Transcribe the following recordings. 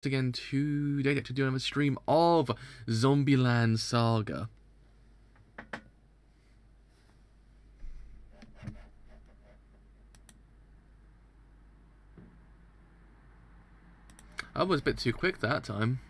Again today to do another stream of Zombieland Saga. I was a bit too quick that time.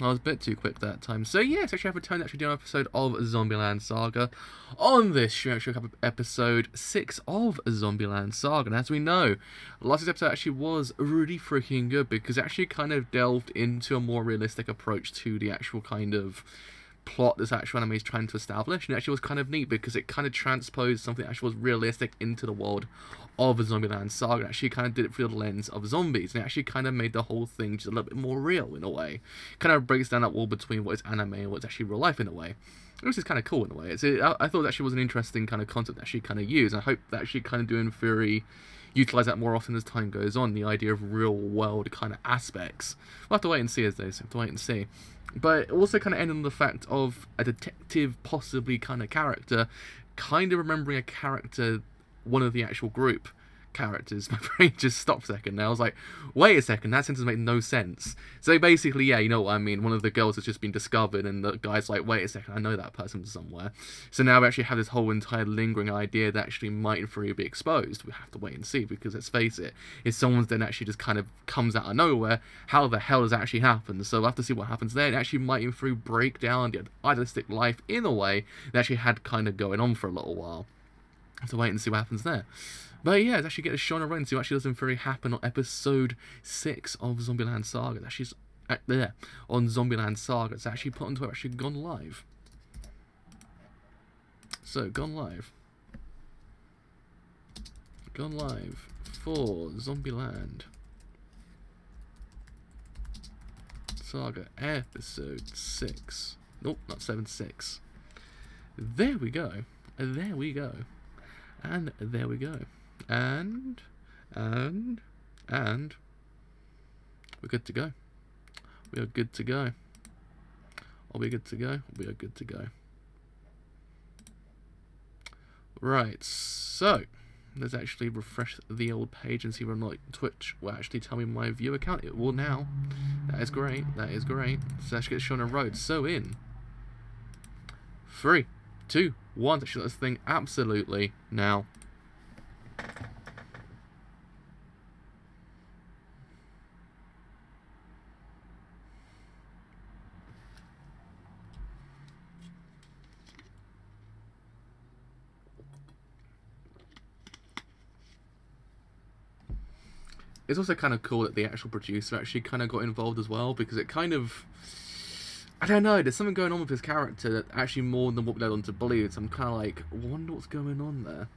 So yes, actually I've returned to do an episode of Zombieland Saga. On this stream, actually episode 6 of Zombieland Saga. And as we know, last episode actually was really freaking good because it actually kind of delved into a more realistic approach to the actual kind of plot this actual anime is trying to establish, and it actually was kind of neat because it kind of transposed something that actually was realistic into the world of the Zombieland Saga. It actually kind of did it through the lens of zombies, and it actually kind of made the whole thing just a little bit more real in a way. Kind of breaks down that wall between what is anime and what's actually real life in a way. Which is kind of cool in a way. I thought it actually was an interesting kind of concept that she kind of used. I hope that she kind of do in theory utilize that more often as time goes on, the idea of real world kind of aspects. We'll have to wait and see, as they say. Have to wait and see. But it also kind of ended on the fact of a detective, possibly kind of character, kind of remembering a character, one of the actual group characters. My brain just stopped a second now. I was like, wait a second, that sentence made no sense. So basically, yeah, you know what I mean, one of the girls has just been discovered and the guy's like, wait a second, I know that person somewhere. So now we actually have this whole entire lingering idea that actually might in theory be exposed. We have to wait and see, because let's face it, if someone's then actually just kind of comes out of nowhere, how the hell has actually happened? So we'll have to see what happens there. It actually might in theory break down the idealistic life in a way that actually had kind of going on for a little while. Have to wait and see what happens there. But yeah, let's actually get a shot around and see what actually does in theory happen on episode 6 of Zombieland Saga. It's actually there on Zombieland Saga. It's actually put onto it, actually gone live. So, gone live. Gone live for Zombieland Saga episode 6. Nope, not 7, 6. There we go. There we go. And there we go. And we're good to go. We are good to go. Are we good to go? We are good to go. Right, so let's actually refresh the old page and see whether or not Twitch will actually tell me my view account. It will now. That is great. That is great. So let's get shown a road. So in 3, 2, 1. Let's shut this thing absolutely now. It's also kind of cool that the actual producer actually kind of got involved as well, because it kind of, I don't know, there's something going on with his character that actually more than what we led on to believe. So I'm kind of like, wonder what's going on there.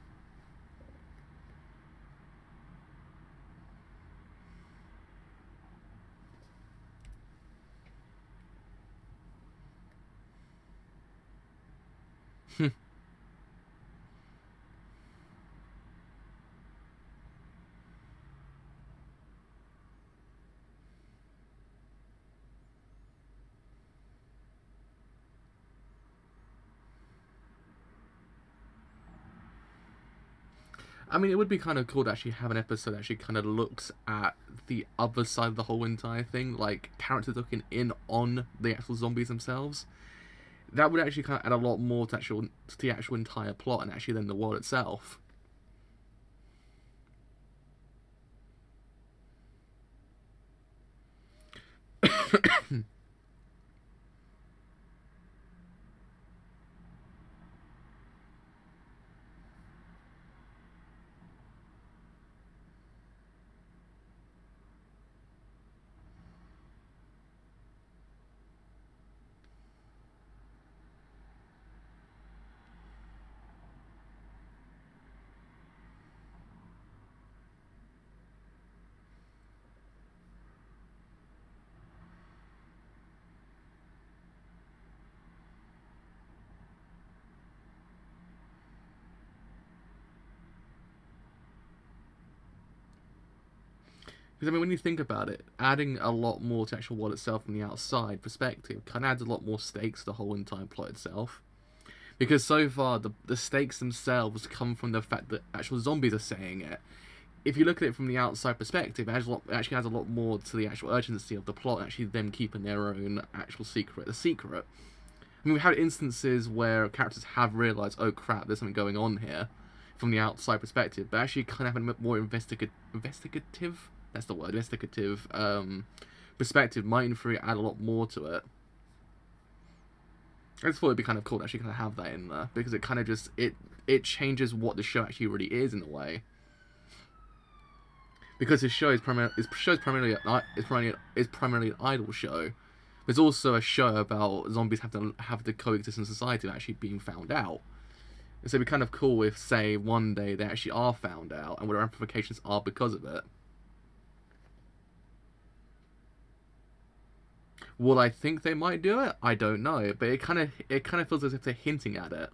I mean, it would be kind of cool to actually have an episode that actually kind of looks at the other side of the whole entire thing, like characters looking in on the actual zombies themselves. That would actually kind of add a lot more to the actual entire plot and actually then the world itself. Because, I mean, when you think about it, adding a lot more to actual world itself from the outside perspective kind of adds a lot more stakes to the whole entire plot itself. Because so far, the stakes themselves come from the fact that actual zombies are saying it. if you look at it from the outside perspective, it actually has a lot more to the actual urgency of the plot, actually them keeping their own actual secret a secret. I mean, we've had instances where characters have realised, oh crap, there's something going on here, from the outside perspective, but actually kind of having a more investigative, that's the word, investigative perspective might in theory add a lot more to it. I just thought it'd be kind of cool to actually kind of have that in there, because it kind of just, it changes what the show actually really is in a way. Because his show is primarily an idol show. There's also a show about zombies have to coexist in society without actually being found out. And so it'd be kind of cool if, say, one day they actually are found out and what the ramifications are because of it. Will I think they might do it? I don't know, but it kind of feels as if they're hinting at it.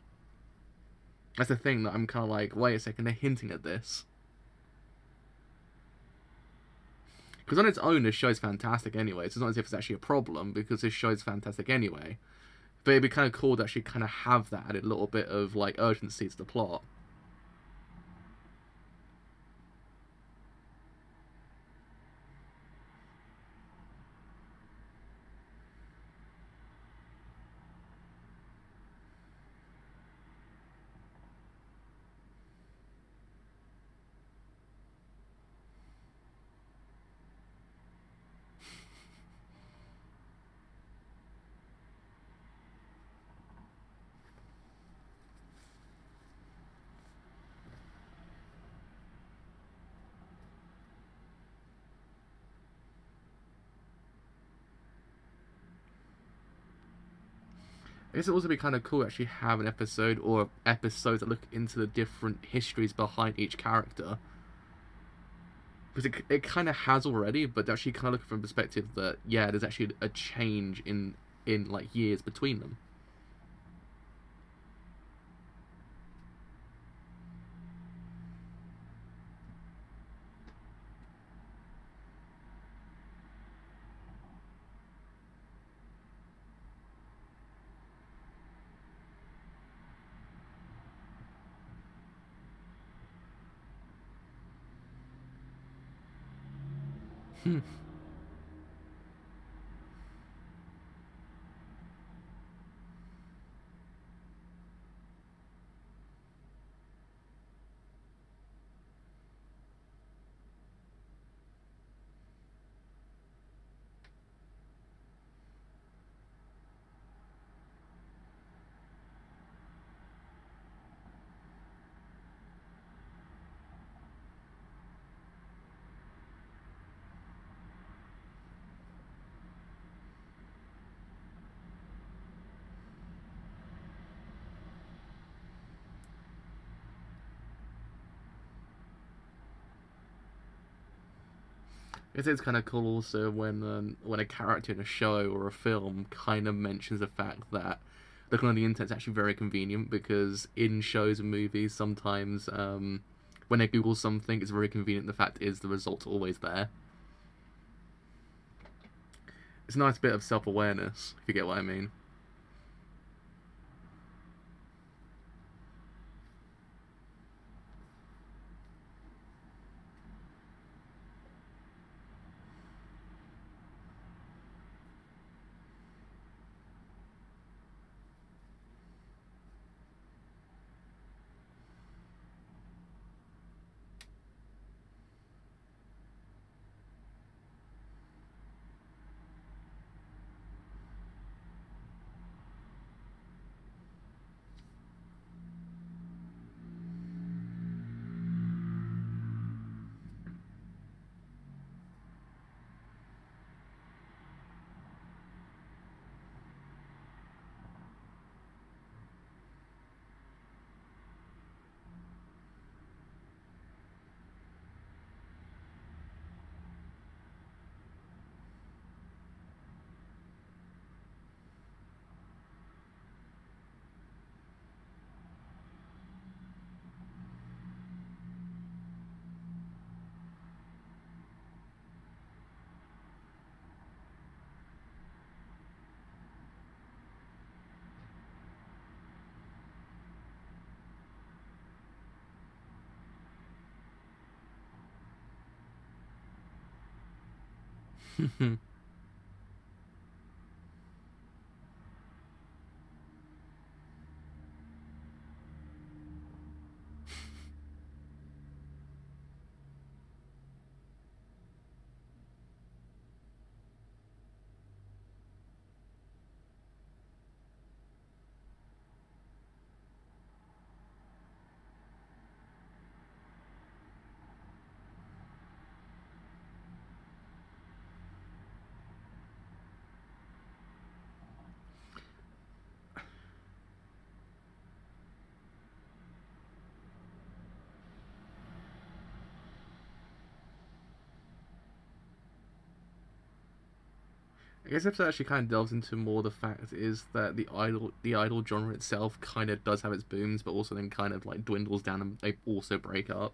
That's the thing that I'm kind of like, wait a second, they're hinting at this. Because on its own, this show's fantastic anyway. It's not as if it's actually a problem, because this show's fantastic anyway. But it'd be kind of cool to actually kind of have that added little bit of, like, urgency to the plot. I guess it would also be kind of cool to actually have an episode or episodes that look into the different histories behind each character. Because it kind of has already, but actually kind of look from a perspective that, yeah, there's actually a change in like years between them. It's kind of cool also when a character in a show or a film kind of mentions the fact that looking on the internet is actually very convenient, because in shows and movies sometimes when they Google something, it's very convenient. The fact is the result's always there. It's a nice bit of self-awareness, if you get what I mean. I guess this episode actually kind of delves into more the fact is that the idol genre itself kind of does have its booms, but also then kind of like dwindles down and they also break up.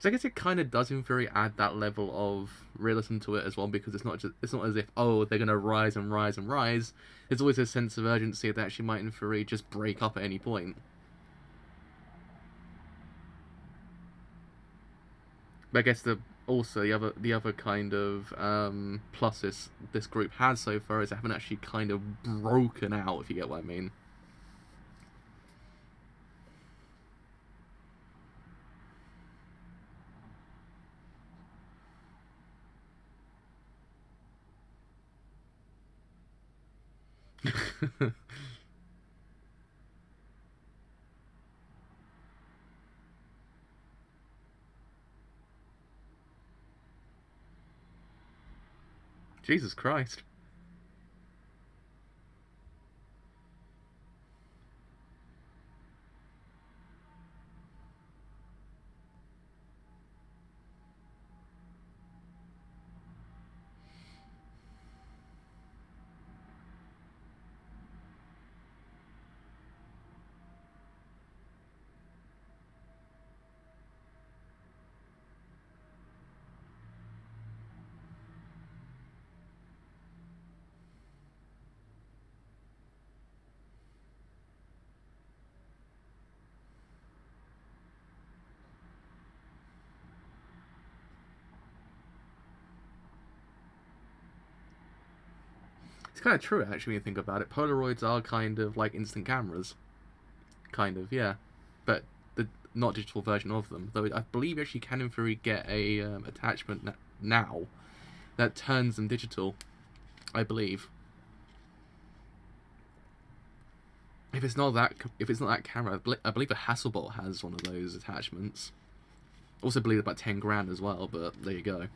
So I guess it kind of does in theory add that level of realism to it as well, because it's not as if, oh, they're gonna rise and rise and rise. There's always a sense of urgency that actually might in theory just break up at any point. But I guess the other kind of plus this group has so far is they haven't actually kind of broken out, if you get what I mean. Jesus Christ. It's kind of true, actually, when you think about it. Polaroids are kind of like instant cameras. Kind of, yeah. But the not digital version of them. Though I believe you actually can, in theory, get a attachment now that turns them digital. I believe. If it's not that camera, I believe a Hasselblad has one of those attachments. Also, believe about 10 grand as well. But there you go.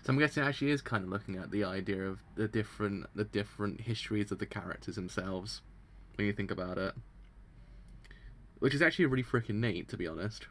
So I'm guessing it actually is kind of looking at the idea of the different histories of the characters themselves, when you think about it. Which is actually really freaking neat, to be honest.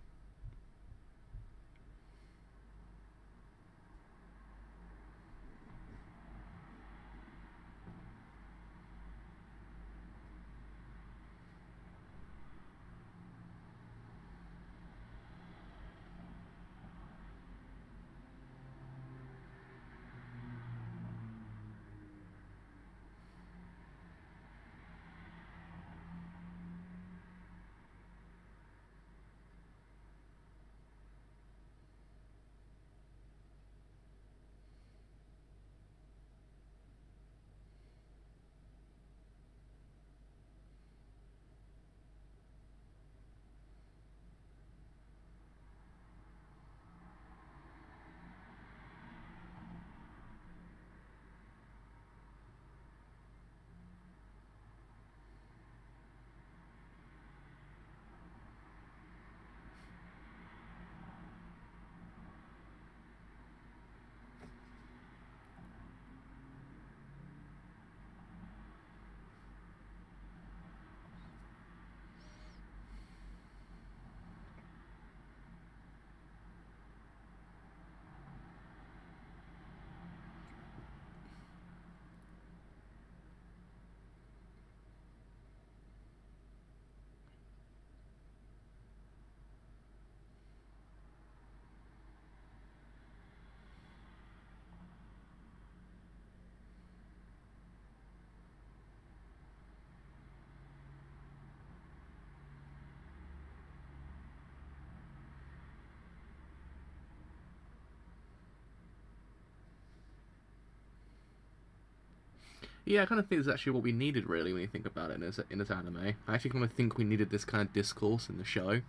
Yeah, I kind of think it's actually what we needed, really, when you think about it in this anime. I actually kind of think we needed this kind of discourse in the show.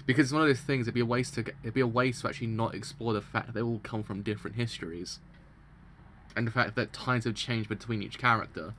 Because it's one of those things, it'd be a waste to actually not explore the fact that they all come from different histories. And the fact that times have changed between each character.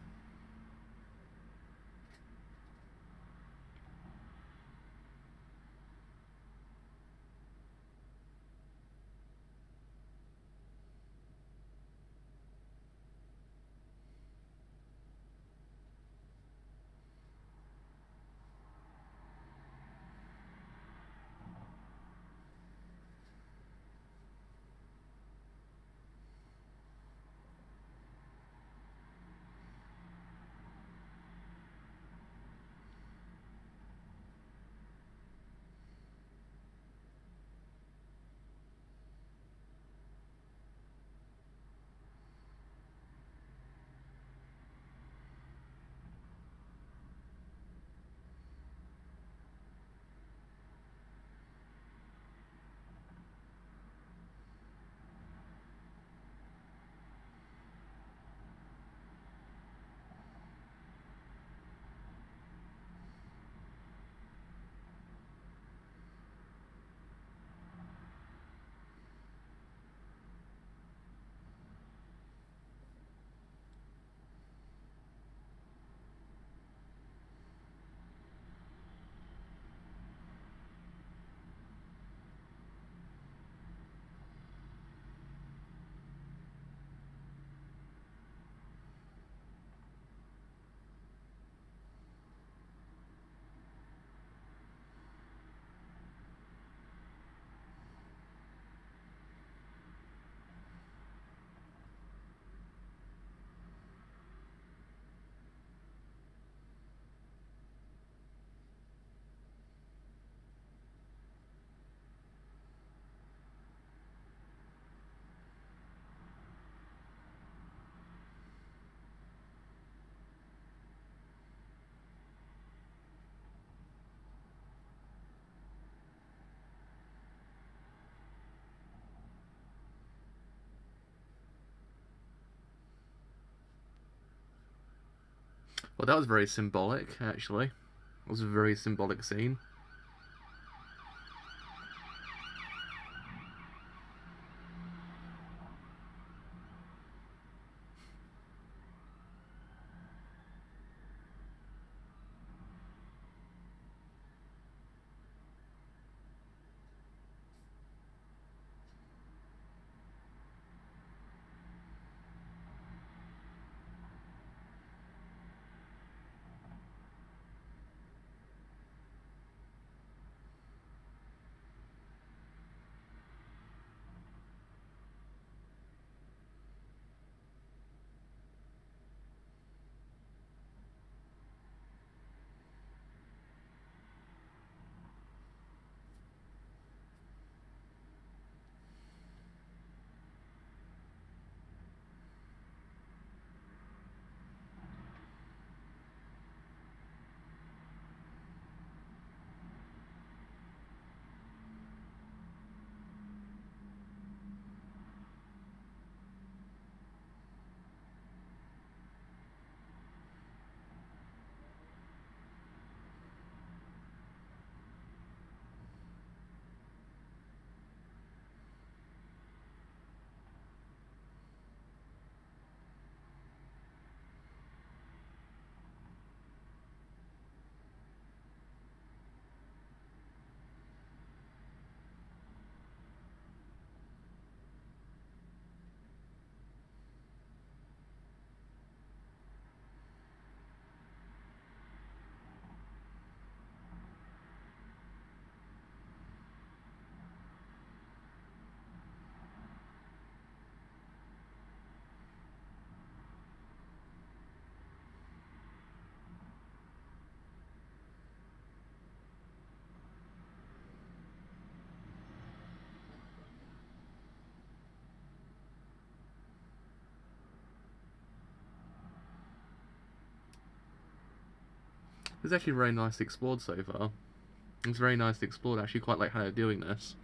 Well, that was very symbolic, actually. It was a very symbolic scene. It's actually very nicely explored so far. It's very nicely explored. I actually quite like how they're doing this.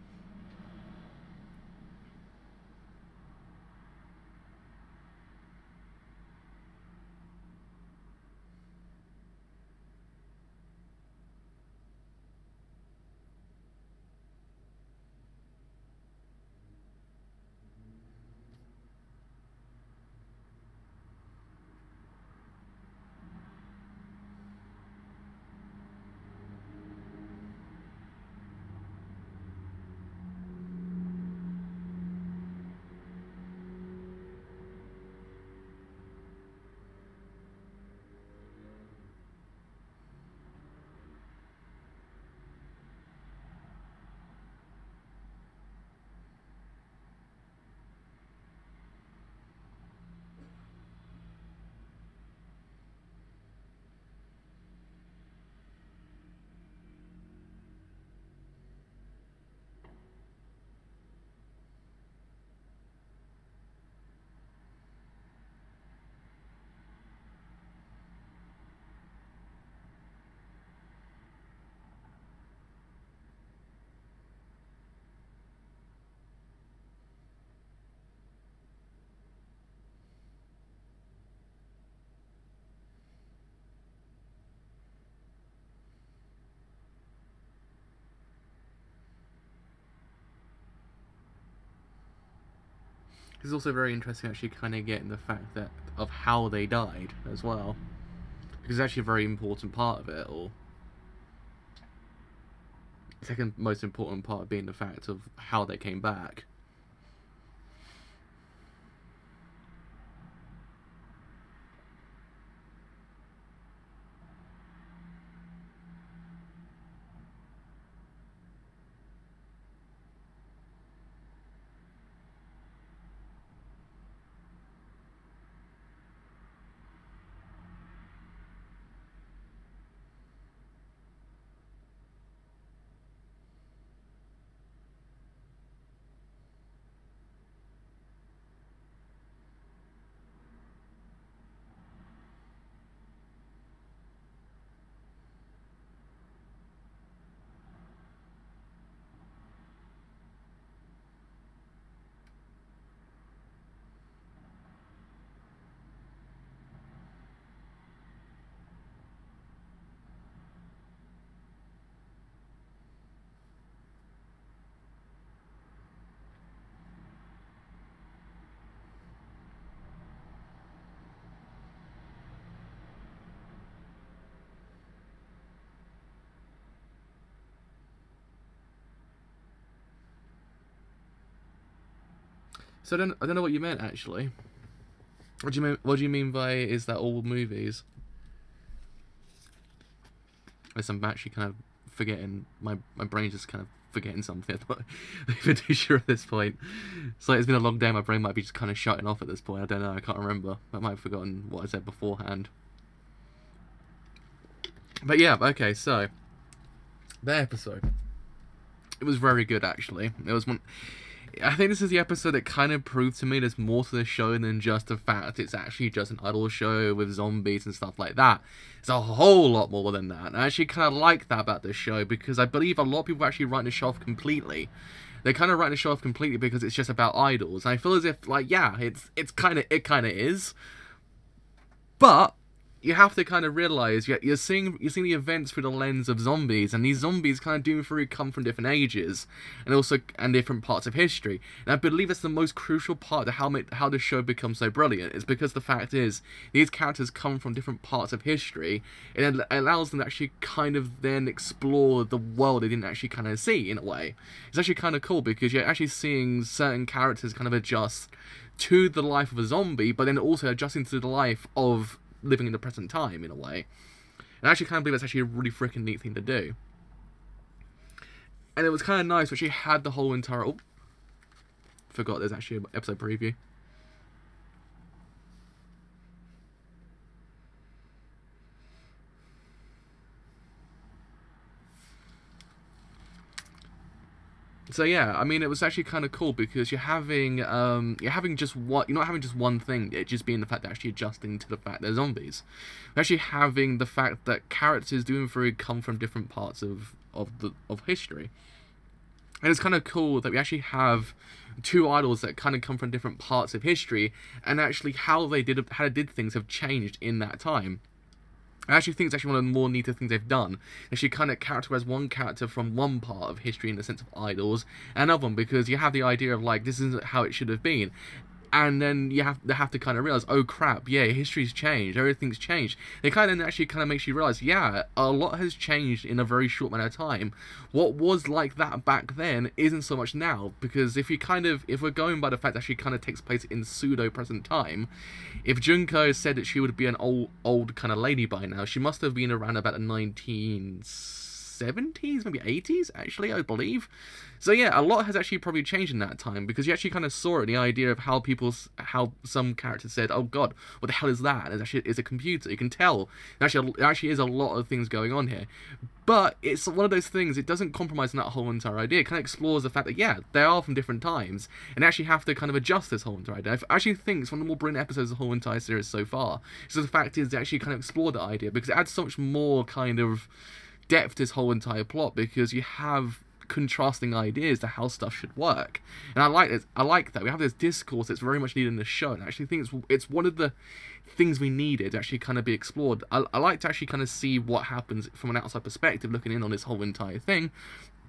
It's also very interesting actually kind of getting the fact that of how they died as well, because it's actually a very important part of it all. The second most important part being the fact of how they came back. So I don't know what you meant actually. What do you mean? What do you mean by is that all movies? Unless I'm actually kind of forgetting, my brain's just kind of forgetting something. I'm not even too sure at this point. It's like it's been a long day. My brain might be just kind of shutting off at this point. I don't know. I can't remember. I might have forgotten what I said beforehand. But yeah. Okay. So the episode. It was very good actually. It was one. I think this is the episode that kind of proved to me there's more to the show than just the fact it's actually just an idol show with zombies and stuff like that. It's a whole lot more than that. And I actually kind of like that about this show because I believe a lot of people are actually writing the show off completely. They're kind of writing the show off completely because it's just about idols. And I feel as if, like, yeah, it kind of is. But you have to kind of realize you're seeing the events through the lens of zombies, and these zombies kind of do through come from different ages, and different parts of history. And I believe that's the most crucial part of how the show becomes so brilliant. Is because the fact is these characters come from different parts of history, and it allows them to actually kind of then explore the world they didn't actually kind of see in a way. It's actually kind of cool because you're actually seeing certain characters kind of adjust to the life of a zombie, but then also adjusting to the life of living in the present time, in a way. And I actually kind of believe that's actually a really freaking neat thing to do. And it was kind of nice, but she had the whole entire... Oh, forgot there's actually an episode preview. So yeah, I mean, it was actually kind of cool because you're having just one, you're not having just one thing, it just being the fact that actually adjusting to the fact they're zombies. You're actually having the fact that characters doing through come from different parts of history. And it's kind of cool that we actually have two idols that kind of come from different parts of history, and actually how they did things have changed in that time. I actually think it's actually one of the more neater things they've done. And she kind of characterized one character from one part of history in the sense of idols, and another one because you have the idea of like, this isn't how it should have been. And then they have to kind of realize, oh crap, yeah, history's changed, everything's changed. They kind of actually kind of makes you realize, yeah, a lot has changed in a very short amount of time. What was like that back then isn't so much now, because if we're going by the fact that she kind of takes place in pseudo present time, if Junko said that she would be an old kind of lady by now, she must have been around about the 1970s, maybe 80s, actually, I believe. So yeah, a lot has actually probably changed in that time, because you actually kind of saw it, the idea of how some characters said, oh god, what the hell is that? And it's a computer. You can tell there actually is a lot of things going on here. But it's one of those things, it doesn't compromise on that whole entire idea. It kind of explores the fact that, yeah, they are from different times, and actually have to kind of adjust this whole entire idea. I actually think it's one of the more brilliant episodes of the whole entire series so far. So the fact is, they actually kind of explore that idea, because it adds so much more kind of depth to this whole entire plot, because you have contrasting ideas to how stuff should work. And I like this. I like that we have this discourse that's very much needed in the show, and I actually think it's one of the things we needed to actually kind of be explored. I like to actually kind of see what happens from an outside perspective, looking in on this whole entire thing.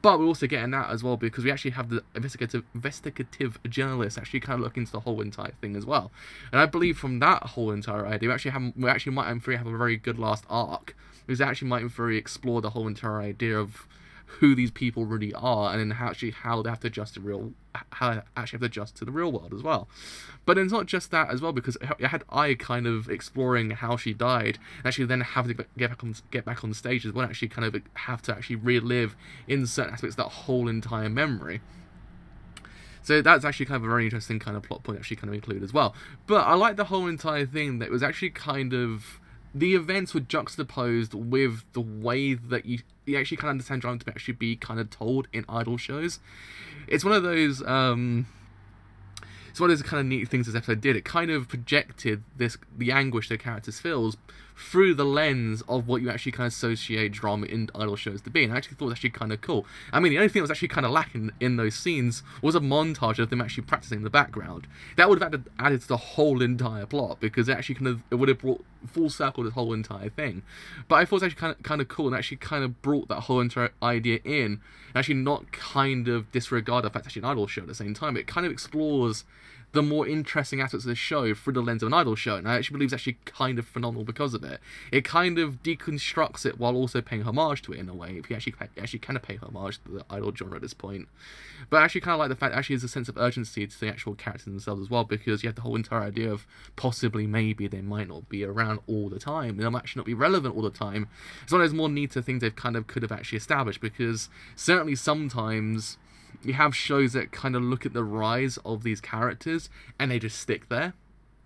But we're also getting that as well because we actually have the investigative journalists actually kind of look into the whole entire thing as well. And I believe from that whole entire idea, we actually might in theory have a very good last arc, because it actually might in theory explore the whole entire idea of who these people really are, and then how they have to adjust to the real world as well. But it's not just that as well, because it had kind of exploring how she died, and actually then having to get back on stage as well, and actually kind of have to actually relive in certain aspects that whole entire memory. So that's actually kind of a very interesting kind of plot point to actually kind of include as well. But I like the whole entire thing that was actually kind of, the events were juxtaposed with the way that you actually kind of understand drama to actually be kind of told in idol shows. It's one of those kind of neat things this episode did. It kind of projected the anguish the characters feels through the lens of what you actually kind of associate drama in idol shows to be, and I actually thought it was actually kind of cool. I mean, the only thing that was actually kind of lacking in those scenes was a montage of them actually practicing in the background. That would have added to the whole entire plot, because it would have brought full circle this whole entire thing. But I thought it was actually kind of cool, and actually kind of brought that whole entire idea in, and actually not kind of disregard the fact it's actually an idol show at the same time. It kind of explores the more interesting aspects of the show through the lens of an idol show, and I actually believe it's actually kind of phenomenal because of it. It kind of deconstructs it while also paying homage to it in a way, if you actually kind of pay homage to the idol genre at this point. But I actually kind of like the fact that actually there's a sense of urgency to the actual characters themselves as well, because you have the whole entire idea of possibly maybe they might not be around all the time, they might actually not be relevant all the time. It's one of those more neater things they've kind of could have actually established, because certainly sometimes you have shows that kind of look at the rise of these characters and they just stick there,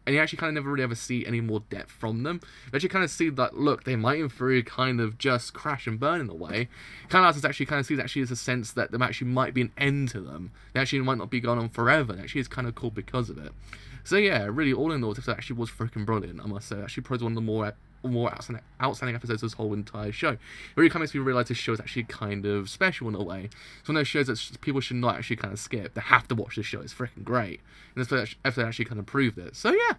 and you actually kind of never really ever see any more depth from them. You actually kind of see that, look, they might in theory kind of just crash and burn in a way. Kind of actually kind of sees actually as a sense that there actually might be an end to them. They actually might not be going on forever, and actually is kind of cool because of it. So yeah, really, all in all, this episode actually was freaking brilliant, I must say. Actually probably one of the more outstanding episodes of this whole entire show. It really kind of makes me realise this show is actually kind of special in a way. It's one of those shows that people should not actually kind of skip. They have to watch this show. It's freaking great. And this episode actually kind of proved it. So yeah,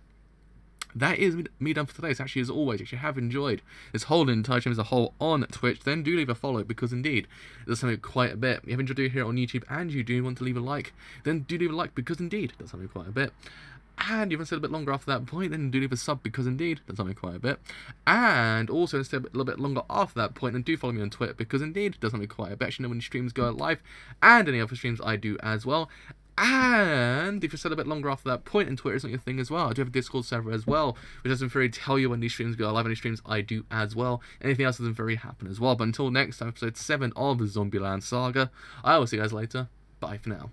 that is me done for today. So actually, as always, if you have enjoyed this whole entire show as a whole on Twitch, then do leave a follow, because indeed, it does something quite a bit. If you have enjoyed it here on YouTube and you do want to leave a like, then do leave a like, because indeed, it does something quite a bit. And if you want to stay a bit longer after that point, then do leave a sub, because indeed, that's something quite a bit. And also, if you want to stay a little bit longer after that point, then do follow me on Twitter, because indeed, it does something quite a bit. Actually, know when streams go live, and any other streams I do as well. And if you stay a bit longer after that point, and Twitter isn't your thing as well, I do have a Discord server as well, which doesn't very tell you when these streams go live, any streams I do as well. Anything else doesn't very happen as well. But until next time, episode 7 of the Zombieland Saga, I will see you guys later. Bye for now.